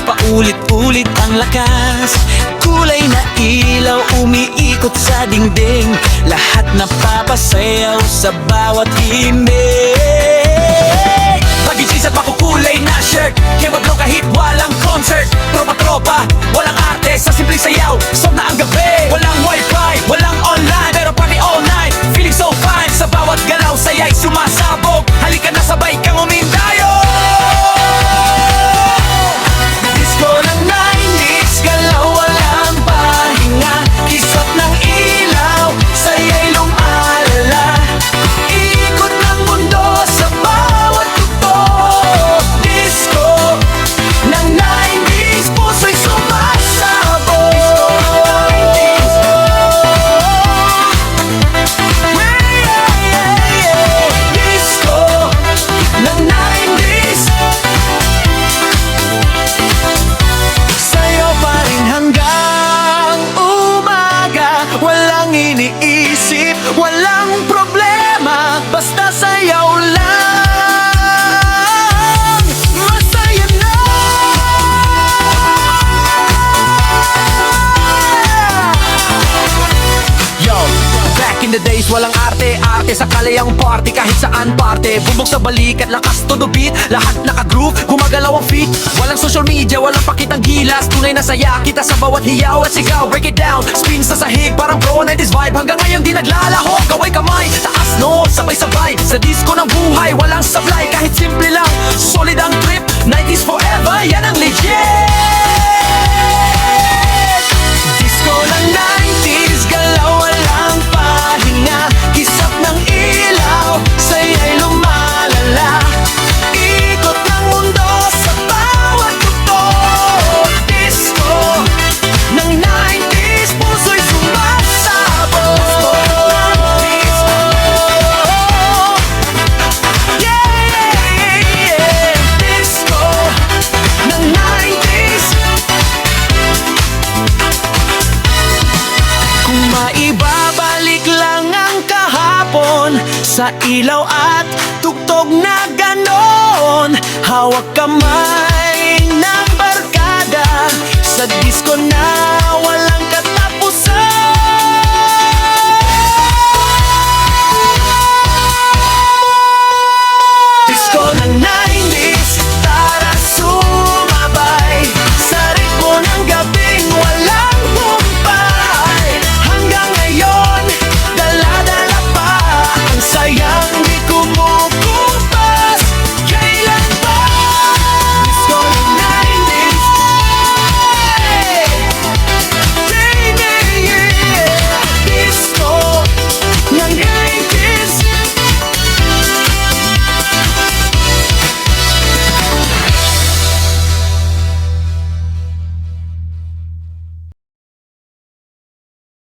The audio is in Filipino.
paulit-ulit ang lakas. Kulay na ilaw umiikot sa dingding, lahat napapasayaw sa bawat himig. Baggy jeans at makukulay na shirt, kewaglo kahit walang concert. Tropa-tropa, walang arte sa simpleng sayaw, som na ang gabi. Walang wifi, walang online, pero party all night. Feeling so fine, sa bawat galaw saya'y sumasabog. Halika na sabay kang umindayo. Disco ng 90s, galaw walang pahinga. Kisap ng ilaw, saya'y lumalala. Ikot ng mundo sa bawat tugtog. Disco ng 90s, puso'y sumasabog. Disco ng 90s, sa'yo pa rin hanggang umaga. Walang iniisip, walang problema, basta sayaw lang, masaya na. Yo, back in the days, walang arte sa kalayang party, kahit saan parte. Bubog sa balikat, lakas todo beat, lahat naka-groove, gumagalaw ang feet. Walang social media, walang pakitang gilas, tunay na saya kita sa bawat hiyaw at sigaw. Break it down, spin sa sahig, parang pro 90s vibe. Hanggang ngayon di naglalahok, kaway kamay, taas no, sabay-sabay. Sa disco ng buhay, walang sablay, kahit simple lang, solid ang trip. 90s forever, yan ang legit. Disco ng 90s, galaw walang pahinga. Kisap ng ilaw, saya'y lumalala. Ikot ng mundo sa bawat tugtog. Disco ng 90s, puso'y sumasabog. Yeah. Disco ng 90s. Kung maibabalik lang ang kahapon, sa ilaw at tugtog na ganon, hawak kamay ng barkada, sa disco na walang katapusan. Disco ng 90s.